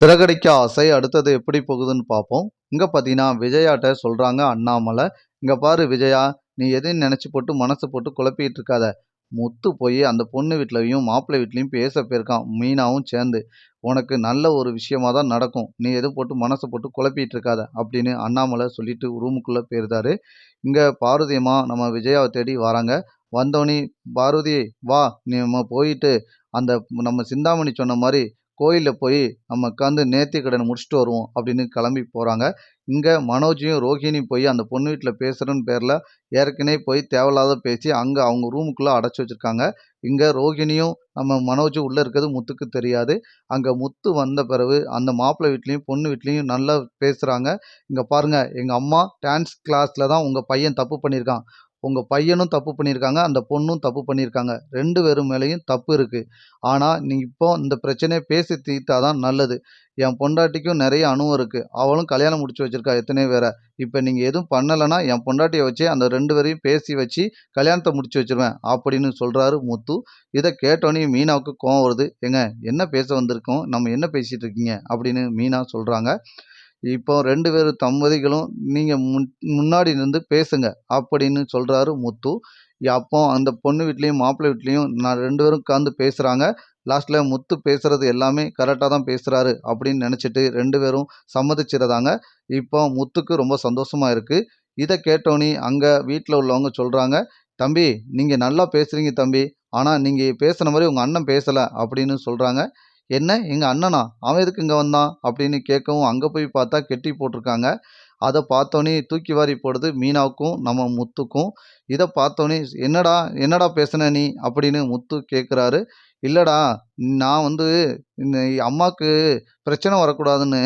சிறகடிக்க ஆசை அடுத்தது எப்படி போகுதுன்னு பார்ப்போம். இங்க பார்த்தீங்கன்னா, விஜயாட்ட சொல்றாங்க அண்ணாமலை, "இங்க பாரு விஜயா, நீ எதையும் நெனச்சு போட்டு மனச போட்டு குழப்பிட்டு இருக்காத. முத்து போயி அந்த பொண்ணு வீட்லயும், மாப்பிள்ளை வீட்லயும் பேச போயிருக்கான். மீனாவும் சேர்ந்து. உனக்கு நல்ல ஒரு விஷயமா தான் நடக்கும். நீ எதுவும் போட்டு மனச போட்டு குழப்பிட்டு இருக்காத." அப்படின்னு அண்ணாமலை சொல்லிட்டு ரூமுக்குள்ள போயிருந்தாரு. இங்க பார்வதி அம்மா நம்ம விஜயாவ தேடி வராங்க. வந்தோனே, "பார்வதி வா, நம்ம போயிட்டு அந்த நம்ம சிந்தாமணி சொன்ன மாரி கோயில்ல போய் நம்ம உட்காந்து நேர்த்திக்கடன முடிச்சுட்டு வருவோம்." அப்படின்னு கிளம்பி போறாங்க. இங்க மனோஜையும், ரோஹிணியும் போய் அந்த பொண்ணு வீட்ல பேசுறேன்னு பேர்ல ஏற்கனவே போய் தேவையில்லாத பேசி அங்க அவங்க ரூமுக்குள்ள அடைச்சு வச்சிருக்காங்க. இங்க ரோகிணியும், நம்ம மனோஜும் உள்ள இருக்கிறது முத்துக்கு தெரியாது. அங்க முத்து வந்த பிறகு அந்த மாப்பிள்ளை வீட்லயும், பொண்ணு வீட்லயும் நல்லா பேசுறாங்க. "இங்க பாருங்க, எங்க அம்மா டான்ஸ் கிளாஸ்ல தான் உங்க பையன் தப்பு பண்ணியிருக்கான். உங்க பையனும் தப்பு பண்ணியிருக்காங்க. அந்த பொண்ணும் தப்பு பண்ணியிருக்காங்க. 2 பேரு மேலயும் தப்பு இருக்கு. ஆனா, நீ இப்போ இந்த பிரச்சனைய பேசி தீர்த்தா தான் நல்லது. என் பொண்டாட்டிக்கும் நெறைய அனுபவம் இருக்கு. அவளும் கல்யாணம் முடிச்சு வச்சிருக்கா எத்தனையோ பேர. இப்ப நீங்க எதுவும் பண்ணலன்னா, என் பொண்டாட்டிய வச்சே அந்த 2 பேரையும் பேசி வச்சு கல்யாணத்த முடிச்சு வச்சுருவேன்." அப்படின்னு சொல்றாரு முத்து. இத கேட்டோனே மீனாவுக்கு கோவம் வருது. "ஏங்க, என்ன பேச வந்திருக்கோம்? நம்ம என்ன பேசிட்டு இருக்கீங்க?" அப்படின்னு மீனா சொல்றாங்க. இப்போ 2 பேரு தம்பதிகளும் நீங்க முன்னாடி நின்னு பேசுங்க அப்படின்னு சொல்றாரு முத்து. அப்போ அந்த பொண்ணு வீட்லயும், மாப்பிள்ளை வீட்லயும் நான் 2 பேரும் உட்கார்ந்து பேசுறாங்க. லாஸ்ட்ல முத்து பேசுறது எல்லாமே கரெக்ட்டா தான் பேசுறாரு அப்படின்னு நெனச்சுட்டு 2 பேரும் சம்மதிச்சுறதாங்க. இப்போ முத்துக்கு ரொம்ப சந்தோஷமா இருக்கு. இத கேட்டோனே அங்க வீட்ல உள்ளவங்க சொல்றாங்க, "தம்பி, நீங்க நல்லா பேசுறீங்க தம்பி. ஆனா நீங்க பேசுன மாரி உங்க அண்ணன் பேசல." அப்படின்னு சொல்றாங்க. "என்ன? எங்க அண்ணனா? அவன் எதுக்கு இங்க வந்தான்?" அப்படின்னு கேட்கவும், அங்க போய் பார்த்தா கெட்டி போட்டிருக்காங்க. அத பார்த்தோனே தூக்கி வாரி போடுது மீனாவுக்கும், நம்ம முத்துக்கும். இத பார்த்தோனே, "என்னடா என்னடா பேசுன நீ?" அப்படின்னு முத்து கேட்குறாரு. "இல்லடா, நான் வந்து இந்த அம்மாக்கு பிரச்சனை வரக்கூடாதுன்னு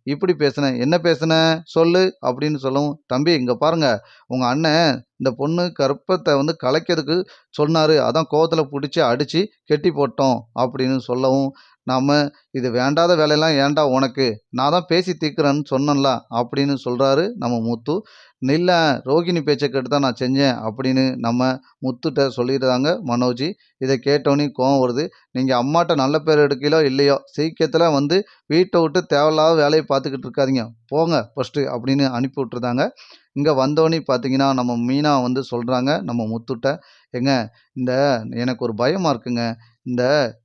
இப்படி பேசினேன்." "என்ன பேசுன? சொல்லு." அப்படின்னு சொல்லவும், "தம்பி இங்க பாருங்க, உங்க அண்ணன் இந்த பொண்ணு கர்ப்பத்த வந்து கலைக்கிறதுக்கு சொன்னாரு. அதான் கோவத்துல புடிச்சு அடிச்சு கெட்டி போட்டோம்." அப்படின்னு சொல்லவும், நாம "இது வேண்டாத வேலையெல்லாம் ஏன்டா உனக்கு? நான் தான் பேசி தீர்க்கிறேன்னு சொன்னேன்ல." அப்படின்னு சொல்றாரு நம்ம முத்து. "இல்ல, ரோகிணி பேச்ச கேட்டு தான் நான் செஞ்சேன்." அப்படின்னு நம்ம முத்துட்ட சொல்லிடுறாங்க மனோஜ். இத கேட்டோனே கோவம் வருது. "நீங்க அம்மாட்ட நல்ல பேர் எடுக்கீங்களோ இல்லையோ, சீக்கிரத்துல வந்து வீட்ட விட்டு தேவையில்லாத வேலைய பார்த்துக்கிட்டு இருக்காதீங்க. போங்க ஃபர்ஸ்ட்டு." அப்படின்னு அனுப்பி விட்டுருந்தாங்க. இங்க வந்தோனே பார்த்தீங்கன்னா, நம்ம மீனா வந்து சொல்றாங்க நம்ம முத்துட்ட, "ஏங்க, இந்த எனக்கு ஒரு பயமா இருக்குங்க. இந்த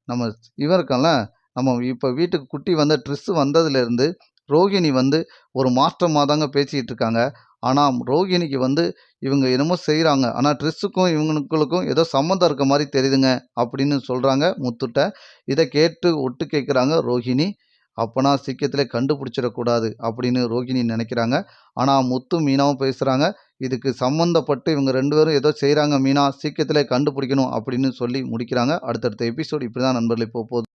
நம்ம இவன் இருக்கான்ல, நம்ம இப்ப வீட்டுக்கு குட்டி வந்த ட்ரிஸ் வந்ததுலேருந்து, ரோகிணி வந்து ஒரு மாற்றமா தாங்க பேசிட்டு இருக்காங்க. ஆனா, ரோகிணிக்கு வந்து இவங்க என்னமோ செய்றாங்க. ஆனா ட்ரிஸ்ஸுக்கும் இவங்களுக்கும் ஏதோ சம்மந்தம் இருக்க மாரி தெரியுதுங்க." அப்படின்னு சொல்றாங்க முத்துட்ட. இத கேட்டு ஒட்டு கேட்குறாங்க ரோஹிணி. அப்பன்னா சீக்கிரத்திலே கண்டுபிடிச்சிடக்கூடாது அப்படின்னு ரோகிணி நெனைக்கிறாங்க. ஆனா முத்து, மீனாவும் பேசுறாங்க. "இதுக்கு சம்மந்தப்பட்டு இவங்க 2 பேரும் ஏதோ செய்றாங்க மீனா. சீக்கிரத்திலே கண்டுபிடிக்கணும்." அப்படின்னு சொல்லி முடிக்கிறாங்க. அடுத்தடுத்த எபிசோட் இப்படிதான் நண்பர்களே போப்போது.